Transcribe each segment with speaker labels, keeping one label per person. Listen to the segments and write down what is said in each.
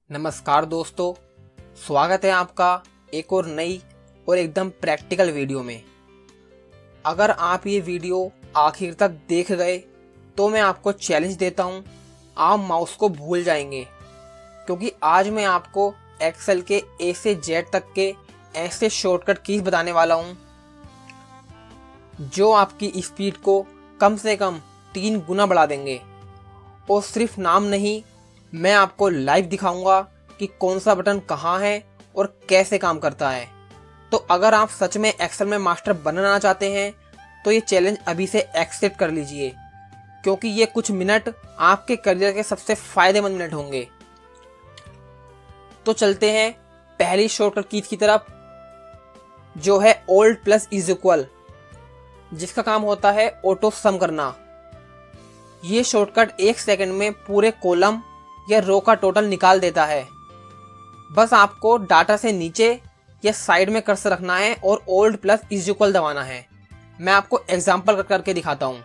Speaker 1: नमस्कार दोस्तों, स्वागत है आपका एक और नई और एकदम प्रैक्टिकल वीडियो में। अगर आप ये वीडियो आखिर तक देख गए तो मैं आपको चैलेंज देता हूँ, आप माउस को भूल जाएंगे, क्योंकि आज मैं आपको एक्सेल के ए से जेड तक के ऐसे शॉर्टकट कीज बताने वाला हूँ जो आपकी स्पीड को कम से कम 3 गुना बढ़ा देंगे। और सिर्फ नाम नहीं, मैं आपको लाइव दिखाऊंगा कि कौन सा बटन कहाँ है और कैसे काम करता है। तो अगर आप सच में एक्सेल में मास्टर बनना चाहते हैं तो ये चैलेंज अभी से एक्सेप्ट कर लीजिए, क्योंकि ये कुछ मिनट आपके करियर के सबसे फायदेमंद मिनट होंगे। तो चलते हैं पहली शॉर्टकट कीज की तरफ, जो है ओल्ड प्लस इज इक्वल, जिसका काम होता है ऑटो सम करना। ये शॉर्टकट 1 सेकंड में पूरे कॉलम या रो का टोटल निकाल देता है। बस आपको डाटा से नीचे या साइड में कर्सर रखना है और ओल्ड प्लस इज इक्वल दबाना है। मैं आपको एग्जांपल करके दिखाता हूं।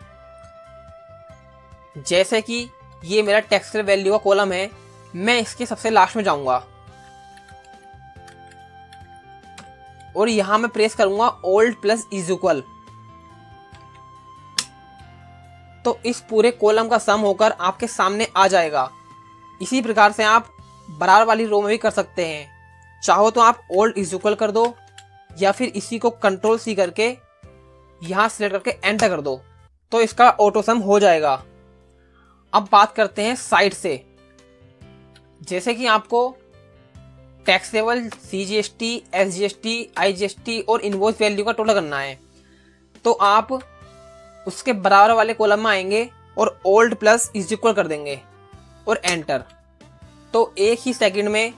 Speaker 1: जैसे कि ये मेरा टेक्सचर वैल्यू का कॉलम है, मैं इसके सबसे लास्ट में जाऊंगा और यहां मैं प्रेस करूंगा ओल्ड प्लस इज इक्वल, तो इस पूरे कॉलम का सम होकर आपके सामने आ जाएगा। इसी प्रकार से आप बराबर वाली रो में भी कर सकते हैं। चाहो तो आप ओल्ड इज इक्वल कर दो या फिर इसी को कंट्रोल सी करके यहां सिलेक्ट करके एंटर कर दो, तो इसका ऑटो सम हो जाएगा। अब बात करते हैं साइड से। जैसे कि आपको टैक्सेबल CGST, SGST, IGST और इनवॉइस वैल्यू का टोटल करना है, तो आप उसके बराबर वाले कॉलम में आएंगे और ओल्ड प्लस इज इक्वल कर देंगे और एंटर, तो एक ही सेकंड में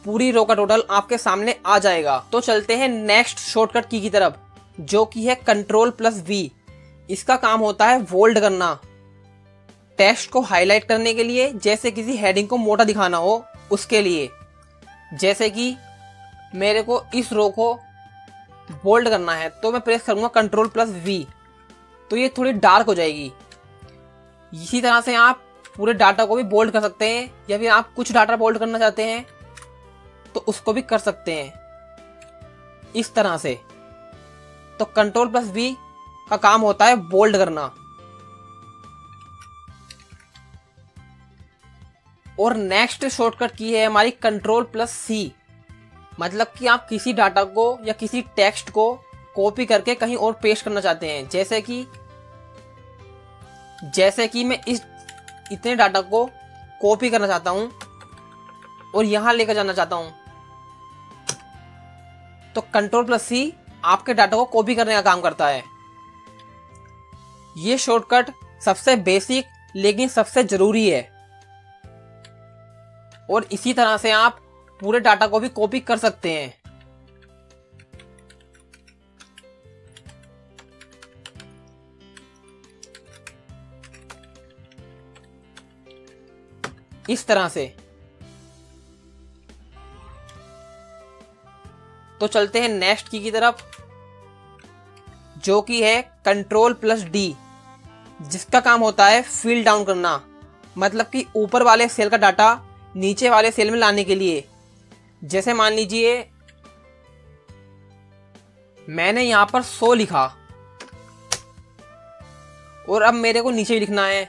Speaker 1: पूरी रो का टोटल आपके सामने आ जाएगा। तो चलते हैं नेक्स्ट शॉर्टकट की तरफ, जो कि है कंट्रोल प्लस V। इसका काम होता है बोल्ड करना, टेक्स्ट को हाईलाइट करने के लिए, जैसे किसी हेडिंग को मोटा दिखाना हो उसके लिए। जैसे कि मेरे को इस रो को बोल्ड करना है तो मैं प्रेस करूंगा कंट्रोल प्लस V, तो ये थोड़ी डार्क हो जाएगी। इसी तरह से आप पूरे डाटा को भी बोल्ड कर सकते हैं, या फिर आप कुछ डाटा बोल्ड करना चाहते हैं तो उसको भी कर सकते हैं इस तरह से। तो कंट्रोल प्लस V का काम होता है बोल्ड करना। और नेक्स्ट शॉर्टकट की है हमारी कंट्रोल प्लस C, मतलब कि आप किसी डाटा को या किसी टेक्स्ट को कॉपी करके कहीं और पेस्ट करना चाहते हैं। जैसे कि मैं इतने डाटा को कॉपी करना चाहता हूं और यहां लेकर जाना चाहता हूं, तो कंट्रोल प्लस C आपके डाटा को कॉपी करने का काम करता है। ये शॉर्टकट सबसे बेसिक लेकिन सबसे जरूरी है, और इसी तरह से आप पूरे डाटा को भी कॉपी कर सकते हैं। इस तरह से। तो चलते हैं नेक्स्ट की तरफ, जो कि है कंट्रोल प्लस D, जिसका काम होता है फिल डाउन करना, मतलब कि ऊपर वाले सेल का डाटा नीचे वाले सेल में लाने के लिए। जैसे मान लीजिए मैंने यहां पर 100 लिखा और अब मेरे को नीचे भी लिखना है,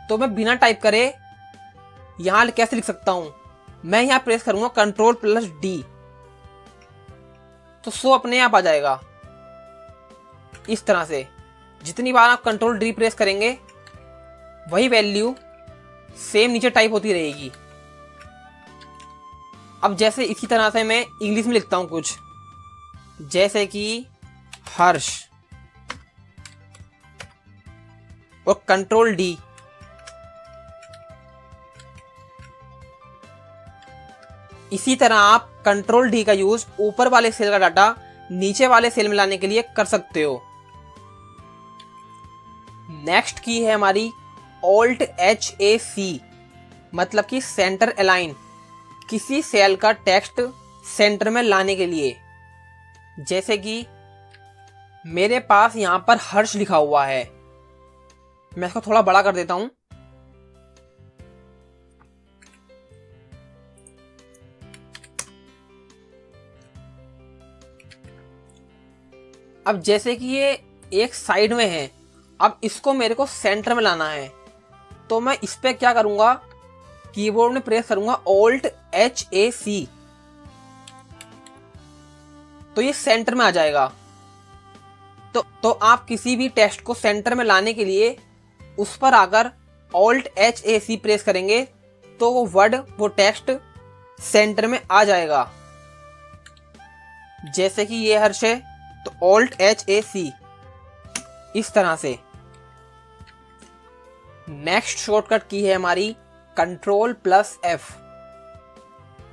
Speaker 1: तो मैं बिना टाइप करे यहां कैसे लिख सकता हूं? मैं यहां प्रेस करूंगा कंट्रोल प्लस D, तो 100 अपने आप आ जाएगा। इस तरह से जितनी बार आप कंट्रोल D प्रेस करेंगे वही वैल्यू सेम नीचे टाइप होती रहेगी। अब जैसे इसी तरह से मैं इंग्लिश में लिखता हूं कुछ, जैसे कि हर्ष और कंट्रोल D, इसी तरह आप कंट्रोल D का यूज ऊपर वाले सेल का डाटा नीचे वाले सेल में लाने के लिए कर सकते हो। नेक्स्ट की है हमारी ऑल्ट HAC, मतलब कि सेंटर अलाइन, किसी सेल का टेक्स्ट सेंटर में लाने के लिए। जैसे कि मेरे पास यहां पर हर्ष लिखा हुआ है, मैं इसको थोड़ा बड़ा कर देता हूं। अब जैसे कि ये एक साइड में है, अब इसको मेरे को सेंटर में लाना है। तो मैं इस पे क्या करूंगा, कीबोर्ड में प्रेस करूंगा Alt+HAC, तो ये सेंटर में आ जाएगा। तो आप किसी भी टेक्स्ट को सेंटर में लाने के लिए उस पर आकर Alt+HAC प्रेस करेंगे तो वो वर्ड, वो टेक्स्ट सेंटर में आ जाएगा। जैसे कि ये हर्ष है, तो Alt+HAC इस तरह से। नेक्स्ट शॉर्टकट की है हमारी Ctrl+F।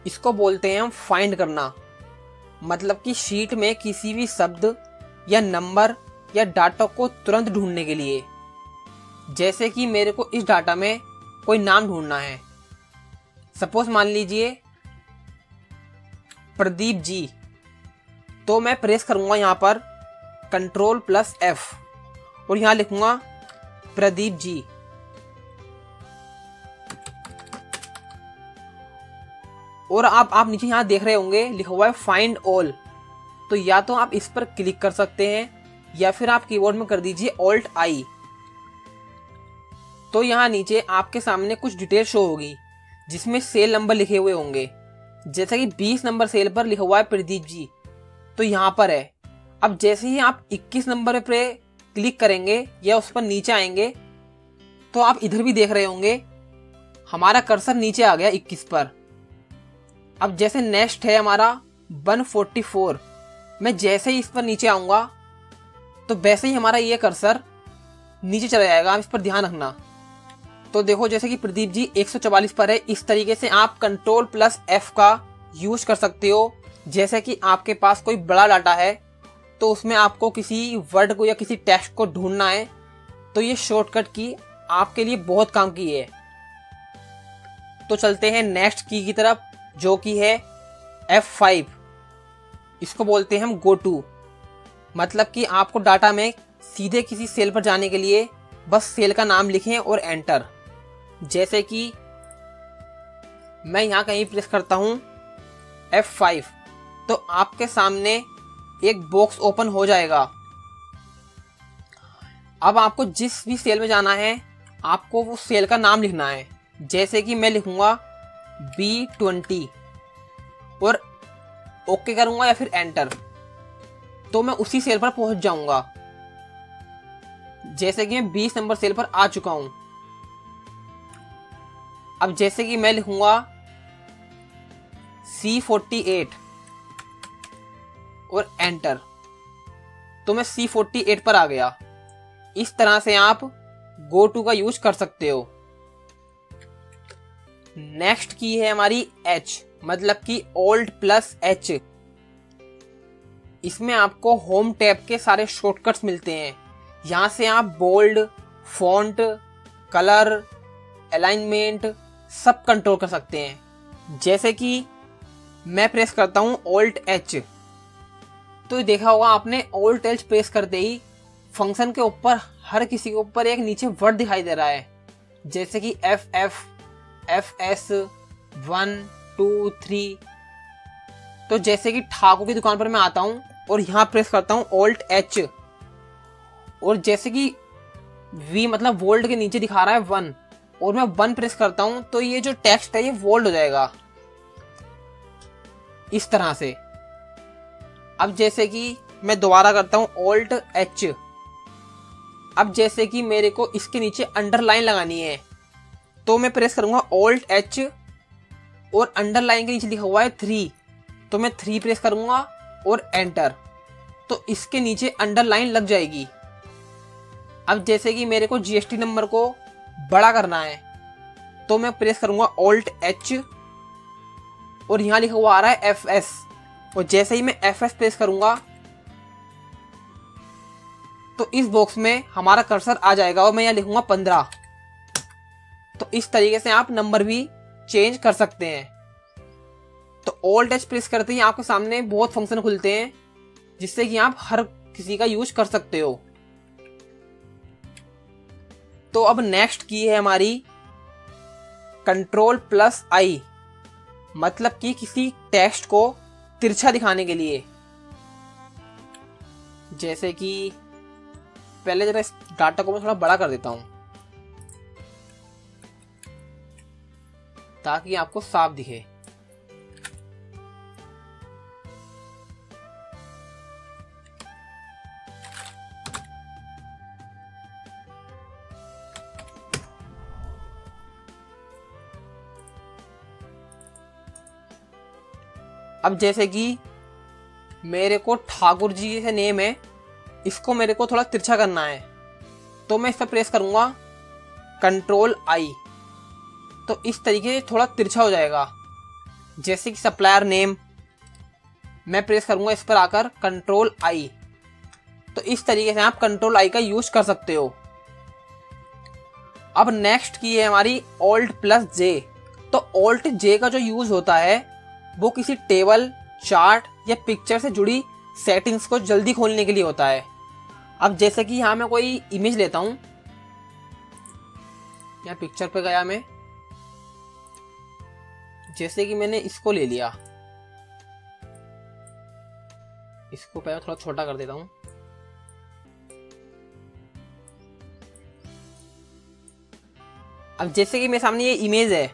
Speaker 1: इसको बोलते हैं हम फाइंड करना, मतलब कि शीट में किसी भी शब्द या नंबर या डाटा को तुरंत ढूंढने के लिए। जैसे कि मेरे को इस डाटा में कोई नाम ढूंढना है, सपोज मान लीजिए प्रदीप जी, तो मैं प्रेस करूंगा यहाँ पर Ctrl+F और यहाँ लिखूंगा प्रदीप जी। और आप नीचे यहाँ देख रहे होंगे लिखा हुआ है फाइंड ऑल, तो या तो आप इस पर क्लिक कर सकते हैं या फिर आप कीबोर्ड में कर दीजिए Alt+I। तो यहाँ नीचे आपके सामने कुछ डिटेल शो होगी जिसमें सेल नंबर लिखे हुए होंगे। जैसे कि 20 नंबर सेल पर लिखा हुआ है प्रदीप जी, तो यहाँ पर है। अब जैसे ही आप 21 नंबर पे क्लिक करेंगे या उस पर नीचे आएंगे, तो आप इधर भी देख रहे होंगे हमारा कर्सर नीचे आ गया 21 पर। अब जैसे नेक्स्ट है हमारा 144, मैं जैसे ही इस पर नीचे आऊंगा तो वैसे ही हमारा ये कर्सर नीचे चला जाएगा, आप इस पर ध्यान रखना। तो देखो जैसे कि प्रदीप जी 144 पर है, इस तरीके से आप Ctrl+F का यूज कर सकते हो। जैसे कि आपके पास कोई बड़ा डाटा है तो उसमें आपको किसी वर्ड को या किसी टेक्स्ट को ढूंढना है, तो ये शॉर्टकट की आपके लिए बहुत काम की है। तो चलते हैं नेक्स्ट की तरफ, जो कि है F5। इसको बोलते हैं हम गो टू, मतलब कि आपको डाटा में सीधे किसी सेल पर जाने के लिए बस सेल का नाम लिखें और एंटर। जैसे कि मैं यहाँ कहीं प्रेस करता हूँ F5, तो आपके सामने एक बॉक्स ओपन हो जाएगा। अब आपको जिस भी सेल में जाना है आपको वो सेल का नाम लिखना है। जैसे कि मैं लिखूंगा B20 और ओके करूंगा या फिर एंटर, तो मैं उसी सेल पर पहुंच जाऊंगा। जैसे कि मैं 20 नंबर सेल पर आ चुका हूं। अब जैसे कि मैं लिखूंगा C48 और एंटर, तो मैं C48 पर आ गया। इस तरह से आप गो टू का यूज कर सकते हो। नेक्स्ट की है हमारी H, मतलब कि Alt+H। इसमें आपको होम टैब के सारे शॉर्टकट्स मिलते हैं। यहाँ से आप बोल्ड, फॉन्ट, कलर, अलाइनमेंट सब कंट्रोल कर सकते हैं। जैसे कि मैं प्रेस करता हूँ Alt+H, तो देखा होगा आपने Alt+H प्रेस करते ही फंक्शन के ऊपर हर किसी के ऊपर एक नीचे वर्ड दिखाई दे रहा है। जैसे कि FF, FS, 1, 2, 3। तो जैसे कि ठाकुर की दुकान पर मैं आता हूँ और यहाँ प्रेस करता हूँ Alt+H, और जैसे कि V मतलब वोल्ट के नीचे दिखा रहा है 1, और मैं 1 प्रेस करता हूँ तो ये जो टेक्स्ट है ये वोल्ट हो जाएगा इस तरह से। अब जैसे कि मैं दोबारा करता हूँ Alt+H। अब जैसे कि मेरे को इसके नीचे अंडरलाइन लगानी है, तो मैं प्रेस करूंगा Alt+H और अंडरलाइन के नीचे लिखा हुआ है 3, तो मैं 3 प्रेस करूंगा और एंटर, तो इसके नीचे अंडरलाइन लग जाएगी। अब जैसे कि मेरे को GST नंबर को बड़ा करना है, तो मैं प्रेस करूंगा Alt+H और यहाँ लिखा हुआ आ रहा है FS, और जैसे ही मैं FS प्रेस करूंगा तो इस बॉक्स में हमारा कर्सर आ जाएगा और मैं यहाँ लिखूंगा 15। तो इस तरीके से आप नंबर भी चेंज कर सकते हैं। तो Alt+H प्रेस करते ही आपके सामने बहुत फंक्शन खुलते हैं जिससे कि आप हर किसी का यूज कर सकते हो। तो अब नेक्स्ट की है हमारी Ctrl+I, मतलब कि किसी टेक्स्ट को तिरछा दिखाने के लिए। जैसे कि पहले जरा इस डाटा को मैं थोड़ा बड़ा कर देता हूं ताकि आपको साफ दिखे। अब जैसे कि मेरे को ठाकुर जी जैसे नेम है, इसको मेरे को थोड़ा तिरछा करना है, तो मैं इस पर प्रेस करूंगा कंट्रोल आई, तो इस तरीके से थोड़ा तिरछा हो जाएगा। जैसे कि सप्लायर नेम, मैं प्रेस करूंगा इस पर आकर कंट्रोल आई, तो इस तरीके से आप कंट्रोल आई का यूज कर सकते हो। अब नेक्स्ट की है हमारी Alt+J। तो Alt+J का जो यूज होता है वो किसी टेबल, चार्ट या पिक्चर से जुड़ी सेटिंग्स को जल्दी खोलने के लिए होता है। अब जैसे कि यहाँ मैं कोई इमेज लेता हूं, यहाँ पिक्चर पे गया मैं, जैसे कि मैंने इसको ले लिया, इसको पहले थोड़ा छोटा कर देता हूं। अब जैसे कि मेरे सामने ये इमेज है,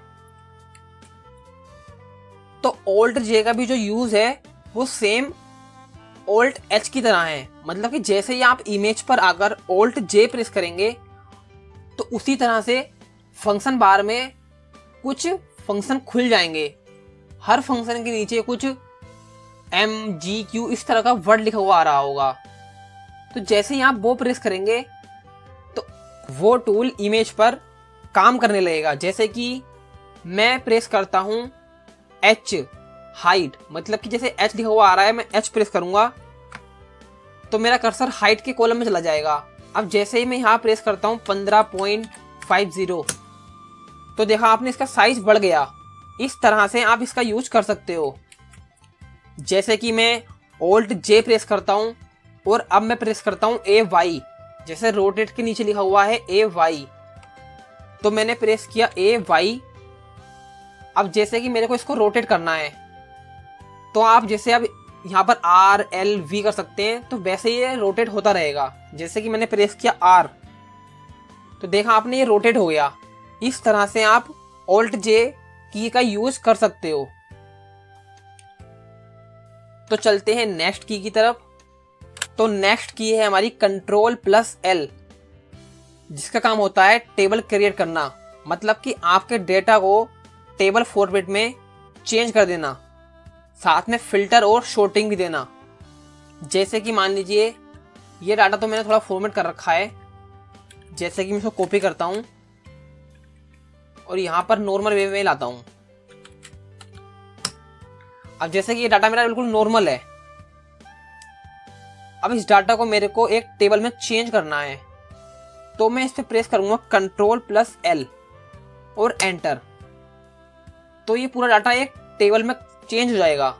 Speaker 1: तो Alt+J का भी जो यूज है वो सेम Alt+H की तरह है। मतलब कि जैसे ही आप इमेज पर आकर Alt+J प्रेस करेंगे तो उसी तरह से फंक्शन बार में कुछ फंक्शन खुल जाएंगे। हर फंक्शन के नीचे कुछ MGQ इस तरह का वर्ड लिखा हुआ आ रहा होगा। तो जैसे ही आप वो प्रेस करेंगे तो वो टूल इमेज पर काम करने लगेगा। जैसे कि मैं प्रेस करता हूं H हाइट, मतलब कि जैसे H लिखा हुआ आ रहा है, मैं H प्रेस करूंगा तो मेरा कर्सर हाइट के कॉलम में चला जाएगा। अब जैसे ही मैं यहाँ प्रेस करता हूँ 15.50, तो देखा आपने इसका साइज बढ़ गया। इस तरह से आप इसका यूज कर सकते हो। जैसे कि मैं Alt+J प्रेस करता हूँ और अब मैं प्रेस करता हूँ AY, जैसे रोटेट के नीचे लिखा हुआ है AY, तो मैंने प्रेस किया AY। अब जैसे कि मेरे को इसको रोटेट करना है, तो आप जैसे अब यहाँ पर RLV कर सकते हैं, तो वैसे ये रोटेट होता रहेगा। जैसे कि मैंने प्रेस किया R, तो देखा आपने ये रोटेट हो गया। इस तरह से आप Alt+J की का यूज कर सकते हो। तो चलते हैं नेक्स्ट की तरफ। तो नेक्स्ट की है हमारी Ctrl+L, जिसका काम होता है टेबल क्रिएट करना। मतलब कि आपके डेटा को टेबल फॉर्मेट में चेंज कर देना, साथ में फिल्टर और शॉर्टिंग भी देना। जैसे कि मान लीजिए ये डाटा तो मैंने थोड़ा फॉर्मेट कर रखा है, जैसे कि मैं इसको कॉपी करता हूं और यहां पर नॉर्मल वे में लाता हूं। अब जैसे कि ये डाटा मेरा बिल्कुल नॉर्मल है, अब इस डाटा को मेरे को एक टेबल में चेंज करना है, तो मैं इस पे प्रेस करूंगा Ctrl+L और एंटर, तो ये पूरा डाटा एक टेबल में चेंज हो जाएगा।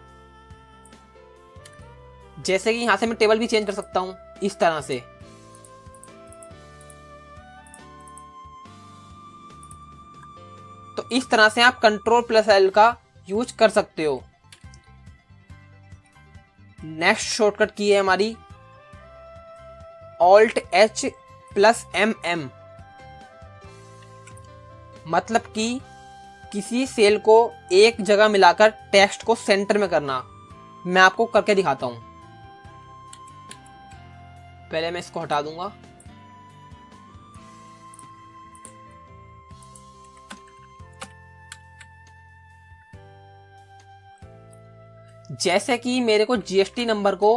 Speaker 1: जैसे कि यहां से मैं टेबल भी चेंज कर सकता हूं इस तरह से। तो इस तरह से आप Ctrl+L का यूज कर सकते हो। नेक्स्ट शॉर्टकट की है हमारी Alt+H+MM, मतलब कि किसी सेल को एक जगह मिलाकर टेक्स्ट को सेंटर में करना। मैं आपको करके दिखाता हूं। पहले मैं इसको हटा दूंगा। जैसे कि मेरे को GST नंबर को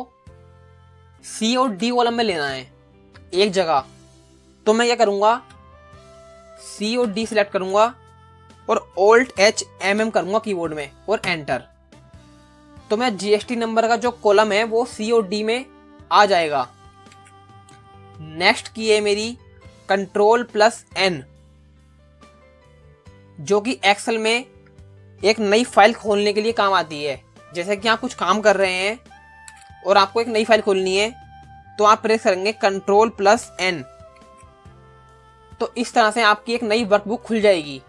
Speaker 1: C और D कॉलम में लेना है एक जगह, तो मैं क्या करूंगा, C और D सिलेक्ट करूंगा और Alt+H+MM करूंगा कीबोर्ड में और एंटर, तो मैं GST नंबर का जो कॉलम है वो C और D में आ जाएगा। नेक्स्ट की है मेरी Ctrl+N, जो कि एक्सेल में एक नई फाइल खोलने के लिए काम आती है। जैसे कि आप कुछ काम कर रहे हैं और आपको एक नई फाइल खोलनी है, तो आप प्रेस करेंगे Ctrl+N, तो इस तरह से आपकी एक नई वर्कबुक खुल जाएगी।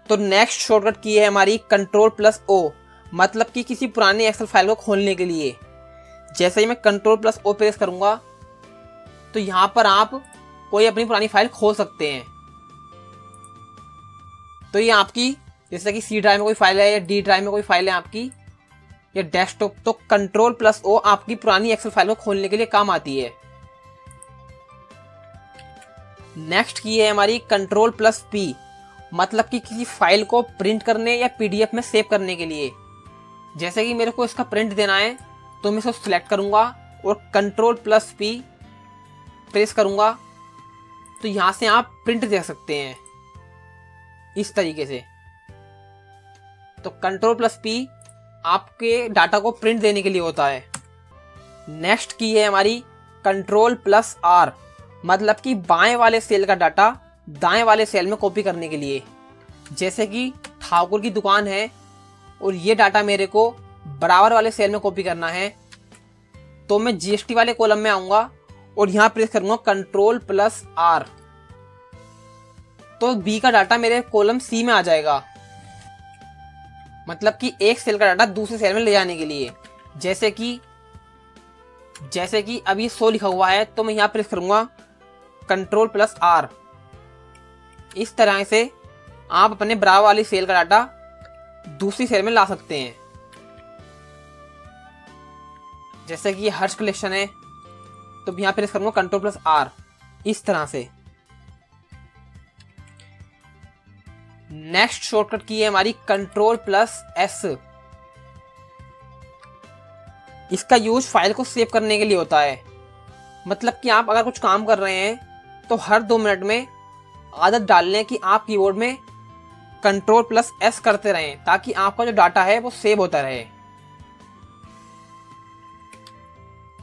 Speaker 1: तो नेक्स्ट शॉर्टकट की है हमारी Ctrl+O, मतलब कि किसी पुरानी एक्सेल फाइल को खोलने के लिए। जैसे ही मैं कंट्रोल प्लस ओ प्रेस करूंगा तो यहाँ पर आप कोई अपनी पुरानी फाइल खोल सकते हैं। तो ये आपकी जैसे कि सी ड्राइव में कोई फाइल है या डी ड्राइव में कोई फाइल है आपकी या डेस्कटॉप, तो कंट्रोल प्लस ओ आपकी पुरानी एक्सेल फाइल को खोलने के लिए काम आती है। नेक्स्ट की है हमारी कंट्रोल प्लस पी, मतलब कि किसी फाइल को प्रिंट करने या पीडीएफ में सेव करने के लिए। जैसे कि मेरे को इसका प्रिंट देना है तो मैं इसको सिलेक्ट करूंगा और कंट्रोल प्लस पी प्रेस करूंगा तो यहां से आप प्रिंट देख सकते हैं इस तरीके से। तो कंट्रोल प्लस पी आपके डाटा को प्रिंट देने के लिए होता है। नेक्स्ट की है हमारी कंट्रोल प्लस आर, मतलब कि बाएं वाले सेल का डाटा दाएं वाले सेल में कॉपी करने के लिए। जैसे कि ठाकुर की दुकान है और ये डाटा मेरे को बराबर वाले सेल में कॉपी करना है, तो मैं जीएसटी वाले कॉलम में आऊंगा और यहां प्रेस करूंगा कंट्रोल प्लस आर, तो बी का डाटा मेरे कॉलम सी में आ जाएगा, मतलब कि एक सेल का डाटा दूसरे सेल में ले जाने के लिए। जैसे कि अब ये 100 लिखा हुआ है तो मैं यहां प्रेस करूंगा कंट्रोल प्लस आर। इस तरह से आप अपने बराबर वाली सेल का डाटा दूसरी सेल में ला सकते हैं। जैसे कि ये हर्ष कलेक्शन है तो यहां प्रेस करूंगा कंट्रोल प्लस आर इस तरह से। नेक्स्ट शॉर्टकट की है हमारी कंट्रोल प्लस एस। इसका यूज फाइल को सेव करने के लिए होता है। मतलब कि आप अगर कुछ काम कर रहे हैं तो हर 2 मिनट में आदत डाल लें कि आप कीबोर्ड में कंट्रोल प्लस एस करते रहें ताकि आपका जो डाटा है वो सेव होता रहे।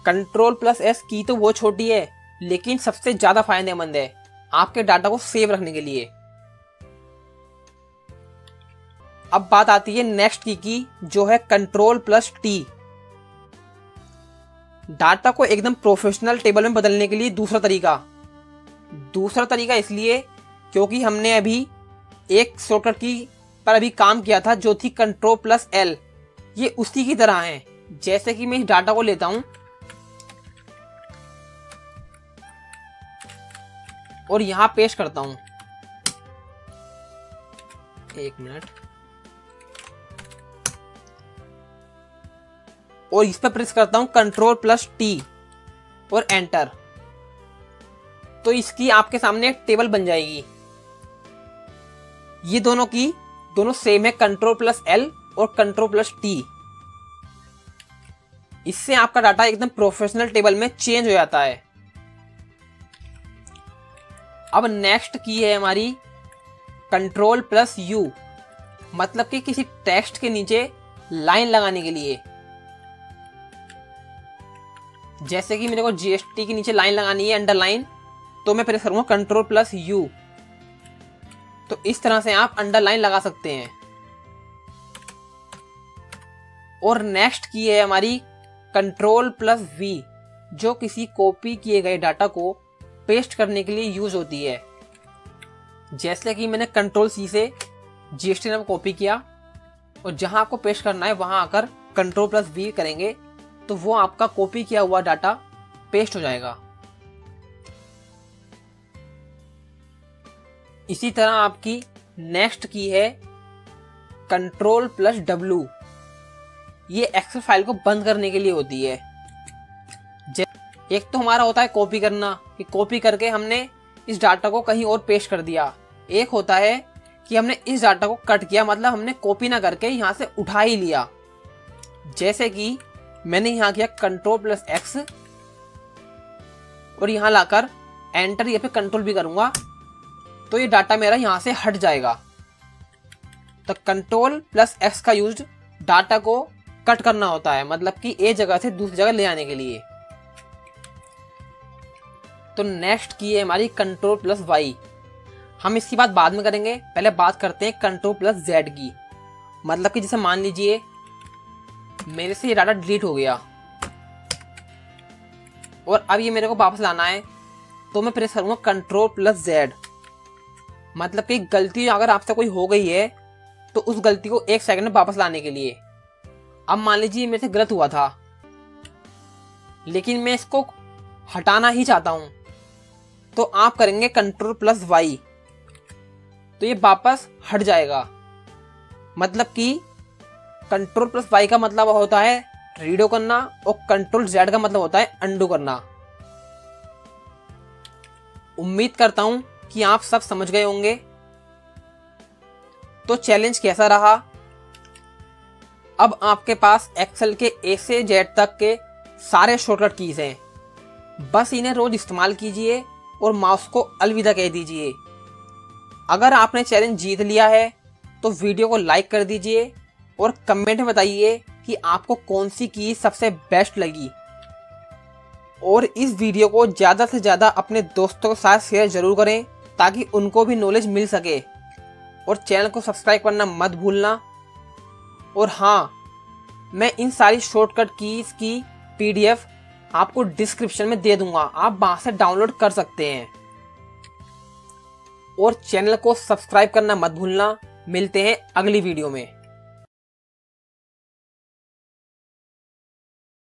Speaker 1: कंट्रोल प्लस एस की तो वो छोटी है लेकिन सबसे ज्यादा फायदेमंद है आपके डाटा को सेव रखने के लिए। अब बात आती है नेक्स्ट की जो है कंट्रोल प्लस टी। डाटा को एकदम प्रोफेशनल टेबल में बदलने के लिए दूसरा तरीका इसलिए क्योंकि हमने अभी एक शॉर्टकट की पर अभी काम किया था जो थी कंट्रोल प्लस एल। ये उसी की तरह है। जैसे कि मैं इस डाटा को लेता हूं और यहां पेस्ट करता हूं, 1 मिनट, और इस पर प्रेस करता हूं कंट्रोल प्लस टी और एंटर, तो इसकी आपके सामने एक टेबल बन जाएगी। ये दोनों सेम है, कंट्रोल प्लस एल और कंट्रोल प्लस टी। इससे आपका डाटा एकदम प्रोफेशनल टेबल में चेंज हो जाता है। अब नेक्स्ट की है हमारी कंट्रोल प्लस यू, मतलब कि किसी टेक्स्ट के नीचे लाइन लगाने के लिए। जैसे कि मेरे को जीएसटी के नीचे लाइन लगानी है, अंडरलाइन, तो मैं प्रेस करूंगा कंट्रोल प्लस यू, तो इस तरह से आप अंडरलाइन लगा सकते हैं। और नेक्स्ट की है हमारी कंट्रोल प्लस वी, जो किसी कॉपी किए गए डाटा को पेस्ट करने के लिए यूज होती है। जैसे कि मैंने कंट्रोल सी से जीएसटी नाम कॉपी किया और जहां आपको पेस्ट करना है वहां आकर कंट्रोल प्लस वी करेंगे तो वो आपका कॉपी किया हुआ डाटा पेस्ट हो जाएगा। इसी तरह आपकी नेक्स्ट की है कंट्रोल प्लस डब्ल्यू। ये एक्सेल फाइल को बंद करने के लिए होती है। एक तो हमारा होता है कॉपी करना, कि कॉपी करके हमने इस डाटा को कहीं और पेस्ट कर दिया। एक होता है कि हमने इस डाटा को कट किया, मतलब हमने कॉपी ना करके यहां से उठा ही लिया। जैसे कि मैंने यहां किया कंट्रोल प्लस एक्स और यहां लाकर एंटर या फिर कंट्रोल भी करूंगा तो ये डाटा मेरा यहां से हट जाएगा। तो कंट्रोल प्लस एक्स का यूज डाटा को कट करना होता है, मतलब कि एक जगह से दूसरी जगह ले जाने के लिए। तो नेक्स्ट की है हमारी कंट्रोल प्लस वाई। हम इसकी बात बाद में करेंगे, पहले बात करते हैं कंट्रोल प्लस जेड की। मतलब कि जैसे मान लीजिए मेरे से ये डाटा डिलीट हो गया और अब ये मेरे को वापस लाना है, तो मैं प्रेस करूंगा कंट्रोल प्लस जेड। मतलब कि गलती अगर आपसे कोई हो गई है तो उस गलती को 1 सेकंड में वापस लाने के लिए। अब मान लीजिए मेरे से गलत हुआ था लेकिन मैं इसको हटाना ही चाहता हूं, तो आप करेंगे Ctrl+Y, तो ये वापस हट जाएगा। मतलब कि Ctrl+Y का मतलब होता है रीडो करना और Ctrl+Z का मतलब होता है अंडू करना। उम्मीद करता हूं कि आप सब समझ गए होंगे। तो चैलेंज कैसा रहा? अब आपके पास एक्सेल के ए से जेड तक के सारे शॉर्टकट कीज हैं, बस इन्हें रोज इस्तेमाल कीजिए और माउस को अलविदा कह दीजिए। अगर आपने चैलेंज जीत लिया है तो वीडियो को लाइक कर दीजिए और कमेंट में बताइए कि आपको कौन सी की सबसे बेस्ट लगी। और इस वीडियो को ज़्यादा से ज़्यादा अपने दोस्तों के साथ शेयर जरूर करें ताकि उनको भी नॉलेज मिल सके। और चैनल को सब्सक्राइब करना मत भूलना। और हाँ, मैं इन सारी शॉर्टकट कीज की PDF आपको डिस्क्रिप्शन में दे दूंगा, आप वहां से डाउनलोड कर सकते हैं। और चैनल को सब्सक्राइब करना मत भूलना। मिलते हैं अगली वीडियो में।